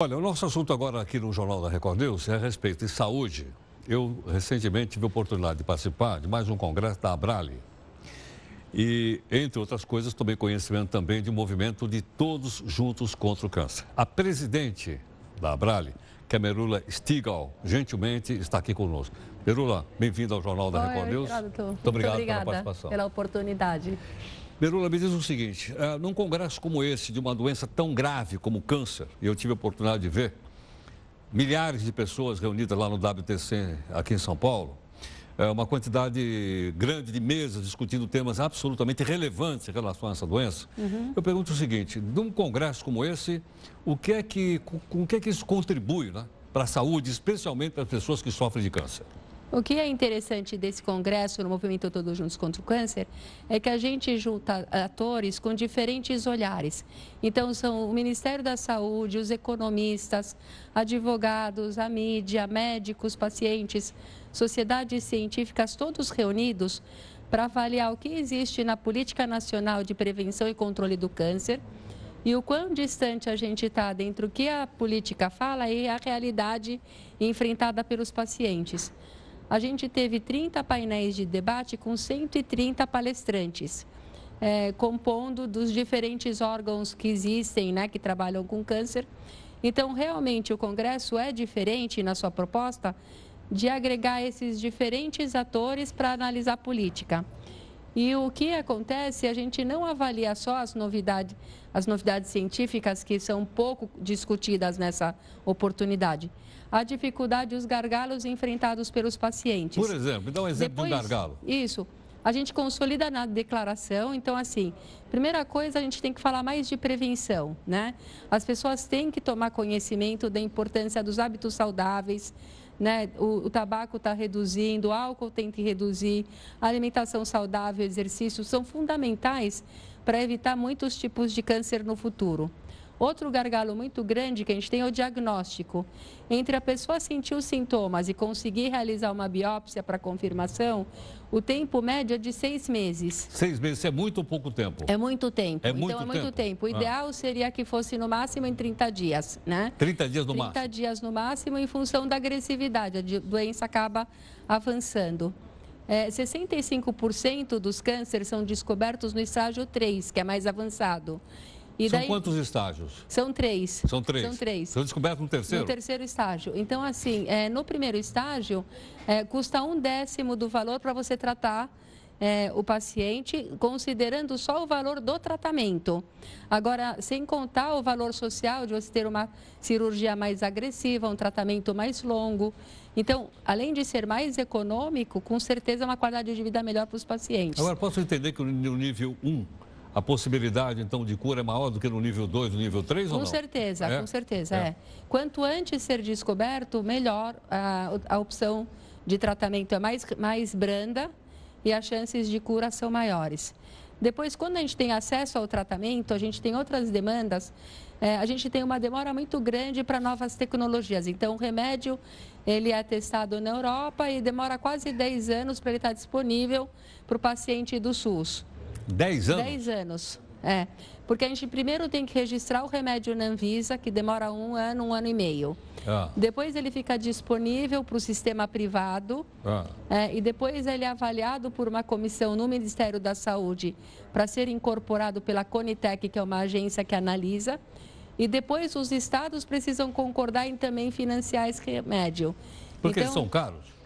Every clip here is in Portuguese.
Olha, o nosso assunto agora aqui no Jornal da Record News é a respeito de saúde. Eu recentemente tive a oportunidade de participar de mais um congresso da Abrale. E, entre outras coisas, tomei conhecimento também de um movimento de Todos Juntos contra o Câncer. A presidente da Abrale, que é Merula Stigall, gentilmente está aqui conosco. Merula, bem-vinda ao Jornal da Record News. Muito obrigado pela participação. Pela oportunidade. Merula, me diz o seguinte, num congresso como esse, de uma doença tão grave como o câncer, e eu tive a oportunidade de ver milhares de pessoas reunidas lá no WTC, aqui em São Paulo, uma quantidade grande de mesas discutindo temas absolutamente relevantes em relação a essa doença. Eu pergunto o seguinte, num congresso como esse, com o que é que isso contribui, né, para a saúde, especialmente para as pessoas que sofrem de câncer? O que é interessante desse congresso, no Movimento Todos Juntos contra o Câncer, é que a gente junta atores com diferentes olhares. Então, são o Ministério da Saúde, os economistas, advogados, a mídia, médicos, pacientes, sociedades científicas, todos reunidos para avaliar o que existe na Política Nacional de Prevenção e Controle do Câncer e o quão distante a gente está dentro do que a política fala e a realidade enfrentada pelos pacientes. A gente teve 30 painéis de debate com 130 palestrantes, compondo dos diferentes órgãos que existem, né, que trabalham com câncer. Então, realmente, o Congresso é diferente na sua proposta de agregar esses diferentes atores para analisar a política. E o que acontece, a gente não avalia só as novidades científicas que são pouco discutidas nessa oportunidade. A dificuldade e os gargalos enfrentados pelos pacientes. Por exemplo, dá um exemplo de um gargalo. Isso. A gente consolida na declaração, então assim, primeira coisa, a gente tem que falar mais de prevenção, né? As pessoas têm que tomar conhecimento da importância dos hábitos saudáveis, né? O tabaco está reduzindo, o álcool tem que reduzir, a alimentação saudável, exercício são fundamentais para evitar muitos tipos de câncer no futuro. Outro gargalo muito grande que a gente tem é o diagnóstico. Entre a pessoa sentir os sintomas e conseguir realizar uma biópsia para confirmação, o tempo médio é de 6 meses. 6 meses é muito ou pouco tempo? É muito tempo. É muito então, é muito tempo. O ideal seria que fosse no máximo em 30 dias, né? 30 dias no máximo? 30 dias no máximo, em função da agressividade. A doença acaba avançando. 65% dos cânceres são descobertos no estágio 3, que é mais avançado. E daí, são quantos estágios? São 3. São 3? São 3. São descobertos no terceiro? No terceiro estágio. Então, assim, no primeiro estágio, custa 1/10 do valor para você tratar o paciente, considerando só o valor do tratamento. Agora, sem contar o valor social de você ter uma cirurgia mais agressiva, um tratamento mais longo. Então, além de ser mais econômico, com certeza é uma qualidade de vida melhor para os pacientes. Agora, posso entender que no nível 1... a possibilidade, então, de cura é maior do que no nível 2, no nível 3 ou não? Com certeza. Quanto antes ser descoberto, melhor a opção de tratamento é mais branda e as chances de cura são maiores. Depois, quando a gente tem acesso ao tratamento, a gente tem outras demandas, a gente tem uma demora muito grande para novas tecnologias. Então, o remédio, ele é testado na Europa e demora quase 10 anos para ele estar disponível para o paciente do SUS. 10 anos? 10 anos, porque a gente primeiro tem que registrar o remédio na Anvisa, que demora 1 ano e meio. Depois ele fica disponível para o sistema privado e depois ele é avaliado por uma comissão no Ministério da Saúde para ser incorporado pela Conitec, que é uma agência que analisa. E depois os estados precisam concordar em também financiar esse remédio. Porque eles são caros?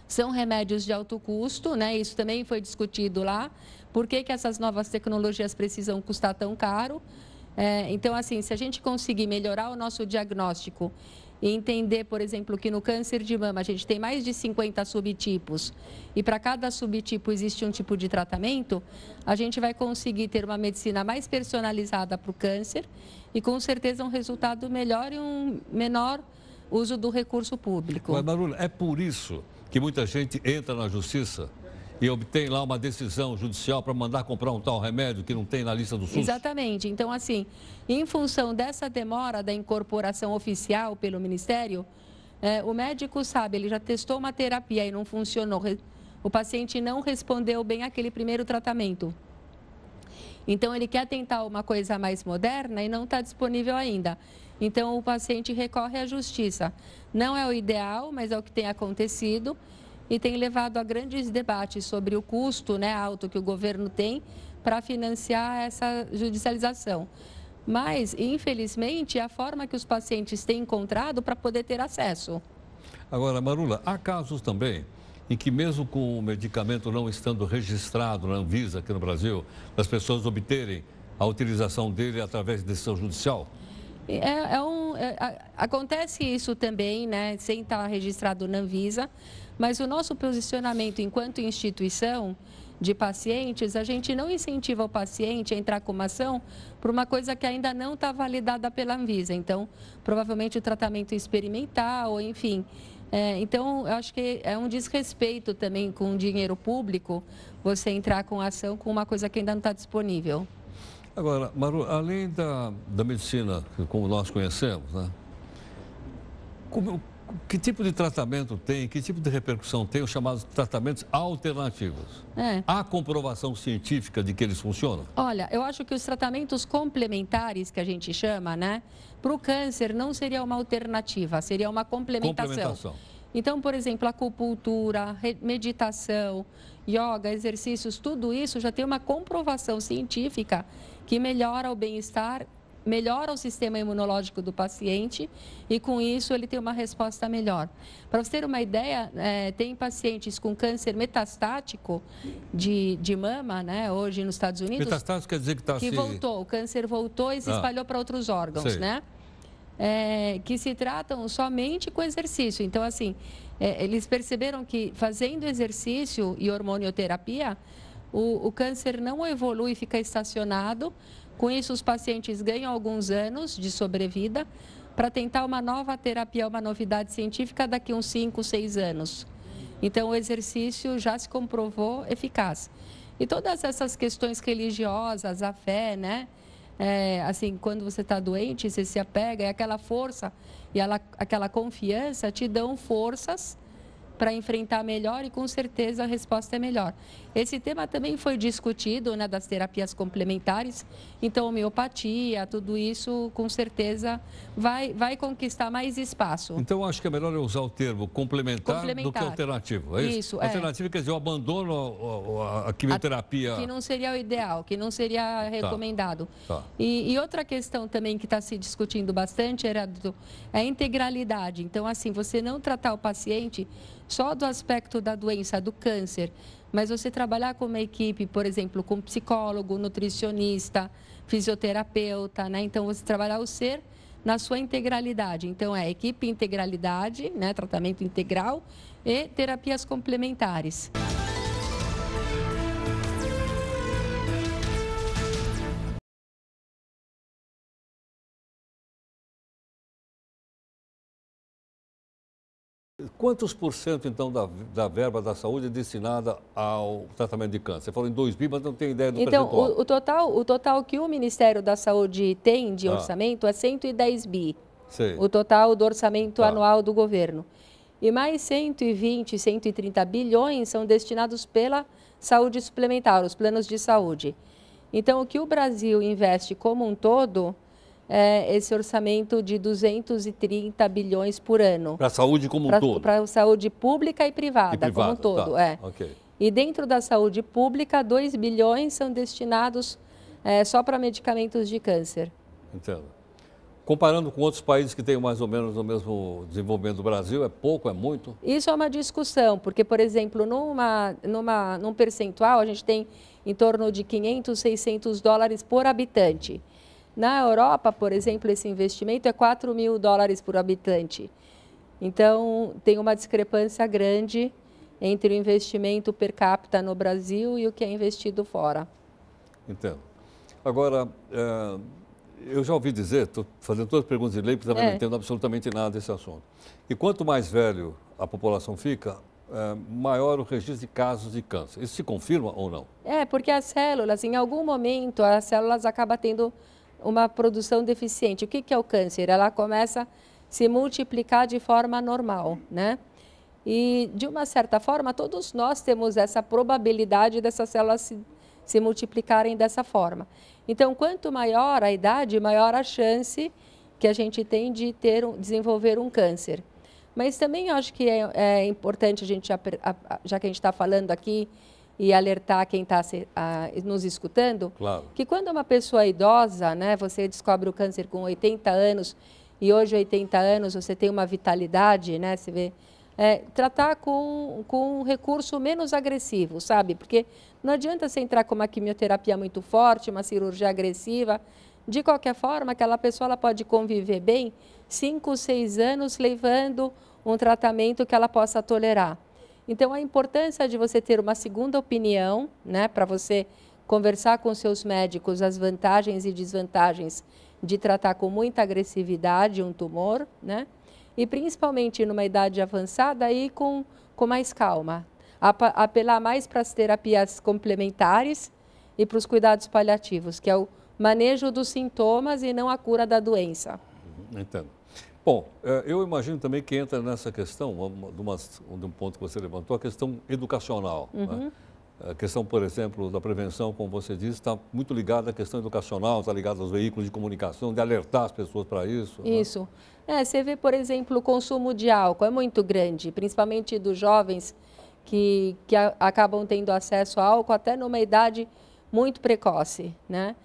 São remédios de alto custo, né? Isso também foi discutido lá. Por que essas novas tecnologias precisam custar tão caro? Então, assim, se a gente conseguir melhorar o nosso diagnóstico e entender, por exemplo, que no câncer de mama a gente tem mais de 50 subtipos e para cada subtipo existe um tipo de tratamento, a gente vai conseguir ter uma medicina mais personalizada para o câncer e com certeza um resultado melhor e um menor uso do recurso público. Mas, Merula, é por isso que muita gente entra na justiça e obtém lá uma decisão judicial para mandar comprar um tal remédio que não tem na lista do SUS? Exatamente. Então, assim, em função dessa demora da incorporação oficial pelo Ministério, o médico sabe, ele já testou uma terapia e não funcionou, o paciente não respondeu bem àquele primeiro tratamento. Então, ele quer tentar uma coisa mais moderna e não está disponível ainda. Então, o paciente recorre à justiça. Não é o ideal, mas é o que tem acontecido e tem levado a grandes debates sobre o custo, né, alto que o governo tem para financiar essa judicialização. Mas, infelizmente, é a forma que os pacientes têm encontrado para poder ter acesso. Agora, Marula, há casos também em que mesmo com o medicamento não estando registrado na Anvisa aqui no Brasil, as pessoas obterem a utilização dele através de decisão judicial? Acontece isso também, né, sem estar registrado na Anvisa, mas o nosso posicionamento enquanto instituição de pacientes, a gente não incentiva o paciente a entrar com uma ação por uma coisa que ainda não está validada pela Anvisa. Então, provavelmente o tratamento experimental, enfim. Então, eu acho que é um desrespeito também com o dinheiro público você entrar com ação com uma coisa que ainda não está disponível. Agora, Maru, além da medicina, como nós conhecemos, né? Que tipo de tratamento tem, que tipo de repercussão tem os chamados tratamentos alternativos? Há comprovação científica de que eles funcionam? Olha, eu acho que os tratamentos complementares, que a gente chama, né? Para o câncer não seria uma alternativa, seria uma complementação. Então, por exemplo, acupuntura, meditação, yoga, exercícios, tudo isso já tem uma comprovação científica que melhora o bem-estar, melhora o sistema imunológico do paciente e, com isso, ele tem uma resposta melhor. Para você ter uma ideia, tem pacientes com câncer metastático de mama, né, hoje nos Estados Unidos. Metastático quer dizer que está voltou, o câncer voltou e se espalhou para outros órgãos, né? Que se tratam somente com exercício. Então, assim, eles perceberam que fazendo exercício e hormonioterapia, o câncer não evolui e fica estacionado. Com isso, os pacientes ganham alguns anos de sobrevida para tentar uma nova terapia, uma novidade científica daqui a uns 5, 6 anos. Então, o exercício já se comprovou eficaz. E todas essas questões religiosas, a fé, né? Assim, quando você está doente, você se apega, e aquela força e aquela confiança te dão forças para enfrentar melhor e, com certeza, a resposta é melhor. Esse tema também foi discutido, né, das terapias complementares. Então, homeopatia, tudo isso, com certeza, vai conquistar mais espaço. Então, acho que é melhor eu usar o termo complementar do que alternativo, é isso? Isso, alternativo quer dizer, eu abandono a quimioterapia. Que não seria o ideal, que não seria recomendado. Tá. E outra questão também que está se discutindo bastante é a integralidade. Então, assim, você não tratar o paciente só do aspecto da doença, do câncer, mas você trabalhar com uma equipe, por exemplo, com psicólogo, nutricionista, fisioterapeuta, né? Então, você trabalhar o ser na sua integralidade. Então, equipe integralidade, né? Tratamento integral e terapias complementares. Quantos por cento, então, da verba da saúde é destinada ao tratamento de câncer? Você falou em 2 bi, mas não tenho ideia do percentual. Então, o total que o Ministério da Saúde tem de orçamento é 110 bi. Sei. O total do orçamento anual do governo. E mais 120, 130 bilhões são destinados pela saúde suplementar, os planos de saúde. Então, o que o Brasil investe como um todo esse orçamento de 230 bilhões por ano. Para a saúde como um todo? Para a saúde pública e privada como um todo, Okay. E dentro da saúde pública, 2 bilhões são destinados só para medicamentos de câncer. Entendo. Comparando com outros países que têm mais ou menos o mesmo desenvolvimento do Brasil, é pouco, é muito? Isso é uma discussão, porque, por exemplo, num percentual, a gente tem em torno de 500, 600 dólares por habitante. Na Europa, por exemplo, esse investimento é 4 mil dólares por habitante. Então, tem uma discrepância grande entre o investimento per capita no Brasil e o que é investido fora. Entendo. Agora, eu já ouvi dizer, estou fazendo todas as perguntas de lei, porque também não entendo absolutamente nada desse assunto. E quanto mais velho a população fica, maior o registro de casos de câncer. Isso se confirma ou não? Porque as células, em algum momento, as células acabam tendo uma produção deficiente. O que é o câncer? Ela começa a se multiplicar de forma normal, né? E, de uma certa forma, todos nós temos essa probabilidade dessas células se multiplicarem dessa forma. Então, quanto maior a idade, maior a chance que a gente tem de desenvolver um câncer. Mas também acho que é importante a gente, já que a gente está falando aqui, e alertar quem está nos escutando, claro, que quando uma pessoa é idosa, né, você descobre o câncer com 80 anos, e hoje 80 anos você tem uma vitalidade, né, você vê, tratar com um recurso menos agressivo, sabe? Porque não adianta você entrar com uma quimioterapia muito forte, uma cirurgia agressiva. De qualquer forma, aquela pessoa ela pode conviver bem 5, 6 anos levando um tratamento que ela possa tolerar. Então, a importância de você ter uma segunda opinião, né, para você conversar com seus médicos as vantagens e desvantagens de tratar com muita agressividade um tumor, né, e principalmente numa idade avançada, aí com mais calma. Apelar mais para as terapias complementares e para os cuidados paliativos, que é o manejo dos sintomas e não a cura da doença. Entendo. Bom, eu imagino também que entra nessa questão, de um ponto que você levantou, a questão educacional. Né? A questão, por exemplo, da prevenção, como você disse, está muito ligada à questão educacional, está ligada aos veículos de comunicação, de alertar as pessoas para isso. Isso. Né? Você vê, por exemplo, o consumo de álcool é muito grande, principalmente dos jovens que acabam tendo acesso ao álcool até numa idade muito precoce, né?